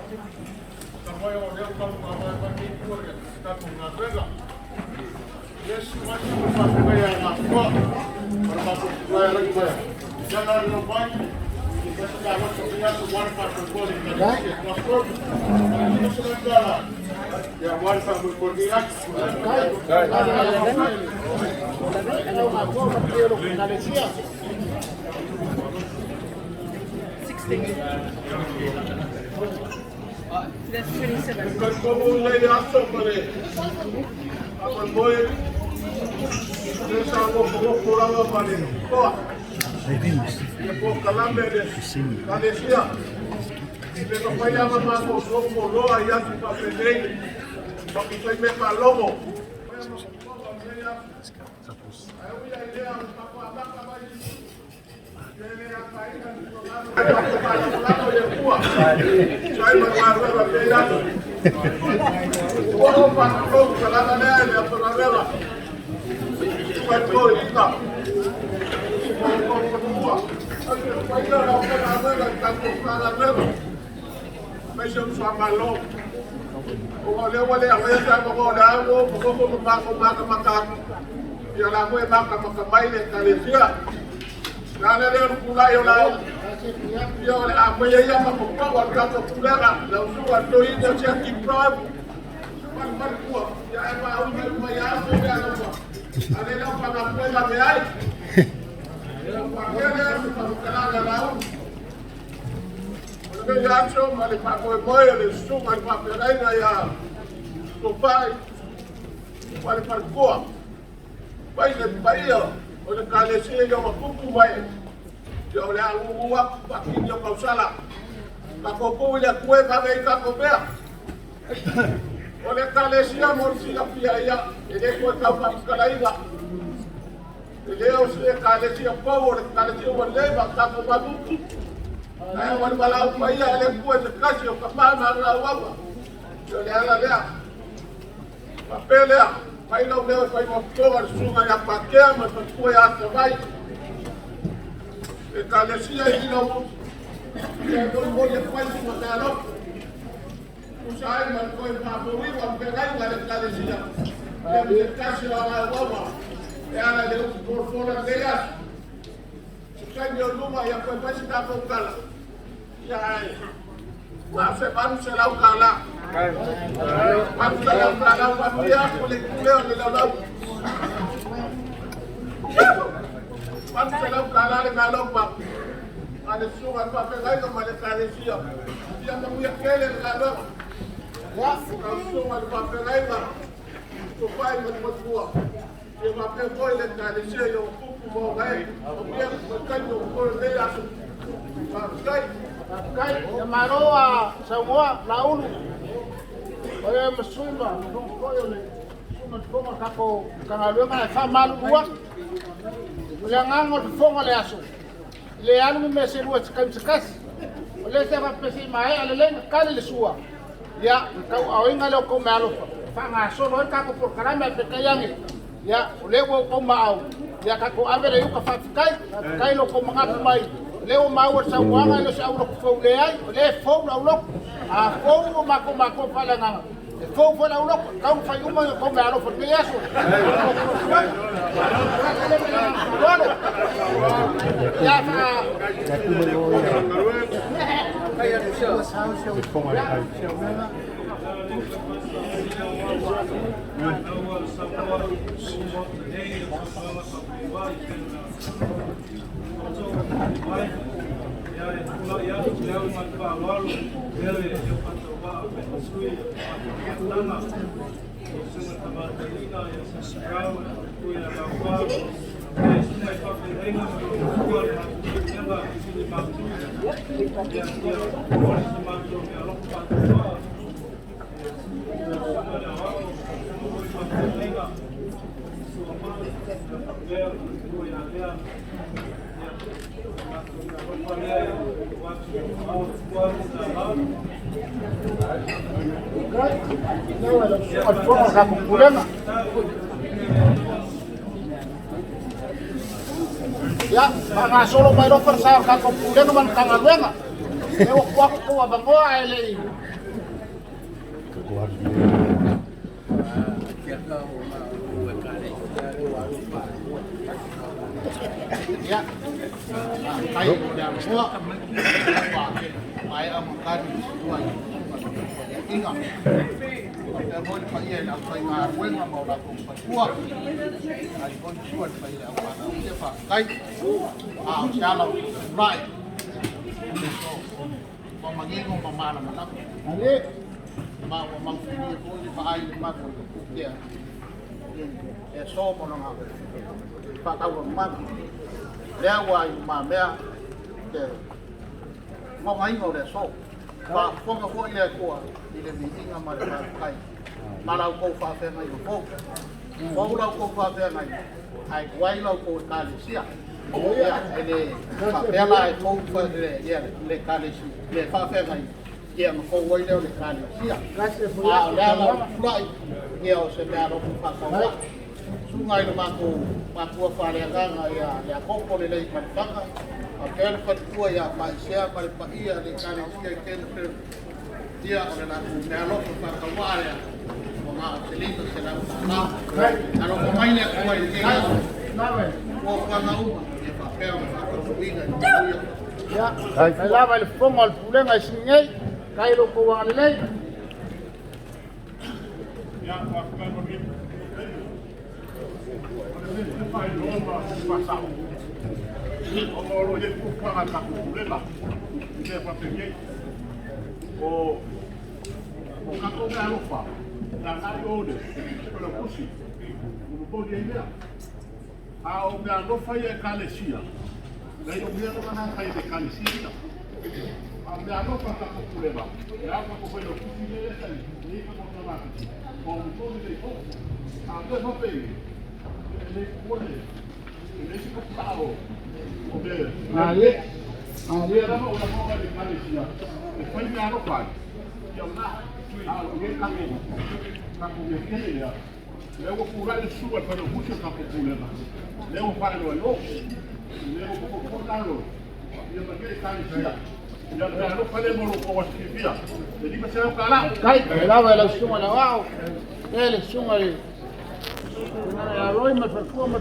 Tamoy o leo kamu kamay pati pur ya. Tamu ngagrega. Yes, masih berpakai yang aku. Berpakai yang lagi bayar. Jangan lupa. Kita sekarang sebenarnya semua pakai pur ini. Masuk. Ini sudah jalan. Ya, one pakai pur ini. That's 27. Como lei ação para ele. Apa boleh? Desa aku kurang apa ni? Kau. Ya kau kalam berde. Kali siap. Kita payah mampu sopo lo ayat kita pendek. Tapi saya memang lomo. Nana leo kula yo na yo apa ya mapokwa wakati kula na usua to hiyo cha kiprab man kwa ya ma au ma ya ko ya no ale leo kama kwenda meai kwa leo kama kana lao ole ya cho mali pa ko moyo le suma pa peraina ya to pai wale pa kwa pai le pai oleh kali saya yang mampu baik, dia oleh awak pakai dia kau salah, kau boleh kue pakai kau bear. Oleh kali saya mesti biaya, ini kau tahu apa sekali tak? Jadi saya kali saya power, kali saya boleh pakai kau baru. Saya boleh balau bayar, oleh kue sekasih kau mana awak, jadi ala dia, apa dia? Pai não deu, pai mostrou a sua e a paquera, mas foi a trabalho. E calecia aí não, e não vou depois de mandar não. O sai, mas foi para morrer, vamos pegar e vai calecia. E a minha casa lá na Roma, ela deu por fora delas. O sai deu numa e a foi para se dar com o cala. E aí, você vai no celular o cala. Aku dalam keadaan dia kulit-kulit di dalam. Aku dalam keadaan di dalam bang. Ada surat pakai lagi kepada Malaysia. Dia mempunyai kele di dalam. Ya, kalau surat pakai lagi bang. Supaya berbuat. Dia pakai toilet Malaysia yang kuku mau lagi. Dia bukan yang kulit dia. Pakai. Pakai. Yang maroa semua laulu. Oye, mesuma, não foi olhe. Suma fonga kako kangalwe mana fa malu dua. Ulangango fonga le aso. Le anu me mese dua sekam sekas. Oleh saya pesi mai alelen kali le sua. Ya, kau awinga le ko malu. Fa ngaso lo kako por karame pekayangi. Ya, oleh ko mau. Ya kako avere yuka fa kai lo ko mangat mai. Leo mau sa wanga lo sa ulo ko leai, le fo na ulo. A fo mako palangang. Fo na ulo, kau fa uma ko me alo porque eso. Ya fa. Kaya siya sa ya, mga solo may offer sa kakong pulen naman kangalwenga. Ewa ko abang ko ay Ya. Kai yang semua mai am kan tuan. Ingat. Kita boleh pakai yang apa yang aku yang mau lakukan semua. Ai pun suat pakai apa yang dia pakai. Kalau right. Pemangingong pamana manak. Ani mang fini ko di paay mak dia. So mo nang ako. Patawag man. Lewa ma mea. Mo ngai ngo le so. Pa fonga ko ile ko ile bitinga ma kai. Malau ko fa fe ngai ko. Ko lau ko fa fe ngai. Ai wai lau ko Malaysia. Ya, ini papela ko fa le Malaysia. Le fa fe ngai. Yang ko wai le Malaysia. Gracias por la fly. Yo se me alo fa ko. Sungai maku fa le nga ya ko ko le pataka. Apel patua ya Malaysia para paia le Malaysia ken dia oleh la me alo fa ko wa ya. Mga selito sila na. Ano ko may le ko ai ke. Nawe. Ko fa na uma. Ya papel fa ko winga. Ya. Ai lava el fogo al pulenga singai. Kairo ko wa le. Ya, aku kan pergi. Pai lomba pasau. O lo ye ku pa ka ku lela. Ke pa pe ye. O ka ko ga lo fa. La ai o de. Ko lo kusi. Mo po ye ya. A o me lo fa ye Malaysia. Le yo me lo na fa ye Malaysia. A me lo fa ka ku lela. Ya ka ko lo kusi le sa ni ka ko na. O mo po de ko. A me fa pe. Ali era uma forma de Malaysia. Depois me arrou quase. Eu lá, alguém caminho. Tá com o que ele é. Eu vou curar de sua para o curso tá com problema. Eu para no eu. Eu vou cortar o. Eu não quero Malaysia. Eu não falei moro com as que via. Ele vai ser o cara. Kai lava el sunga la wao. El sunga le. Na roima fa ko ma